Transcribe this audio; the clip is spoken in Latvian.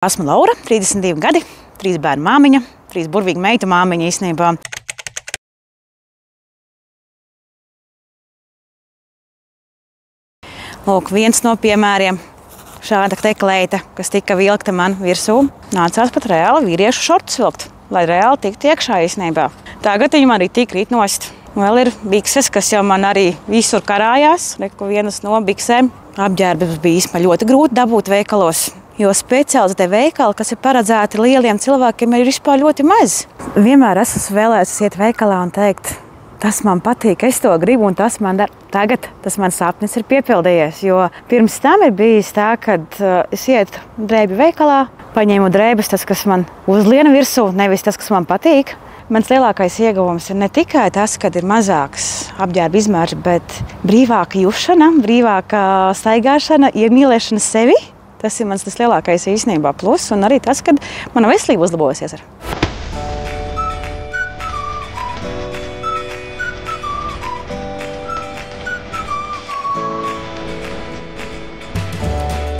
Esmu Laura, 32 gadi, 3 bērnu māmiņa, 3 burvīgu meitu māmiņa īstenībā. Lūk, viens no piemēriem. Šāda te kleita, kas tika vilkta man virsū, nācās pat reāli vīriešu šortus vilkt, lai reāli tiktu iekšā īstenībā. Tagad viņi man arī tik rīt nost. Vēl ir bikses, kas jau man arī visur karājās. Reku vienas no biksēm. Apģērbus bija īstenībā ļoti grūti dabūt veikalos. Jo speciāli veikali, kas ir paredzēti lieliem cilvēkiem, ir vispār ļoti maz. Vienmēr esmu vēlējusies iet veikalā un teikt, tas man patīk, es to gribu, un tas man tagad mans sapnis ir piepildījies. Jo pirms tam ir bijis tā, kad es ietu drēbju veikalā, paņēmu drēbes, tas, kas man uzliena virsū, nevis tas, kas man patīk. Mans lielākais ieguvums ir ne tikai tas, ka ir mazāks apģērba izmērs, bet brīvāka jušana, brīvāka staigāšana, iemīlēšana sevi. Tas ir mans lielākais īstenībā plus, un arī tas, ka mana veselība uzlabosies.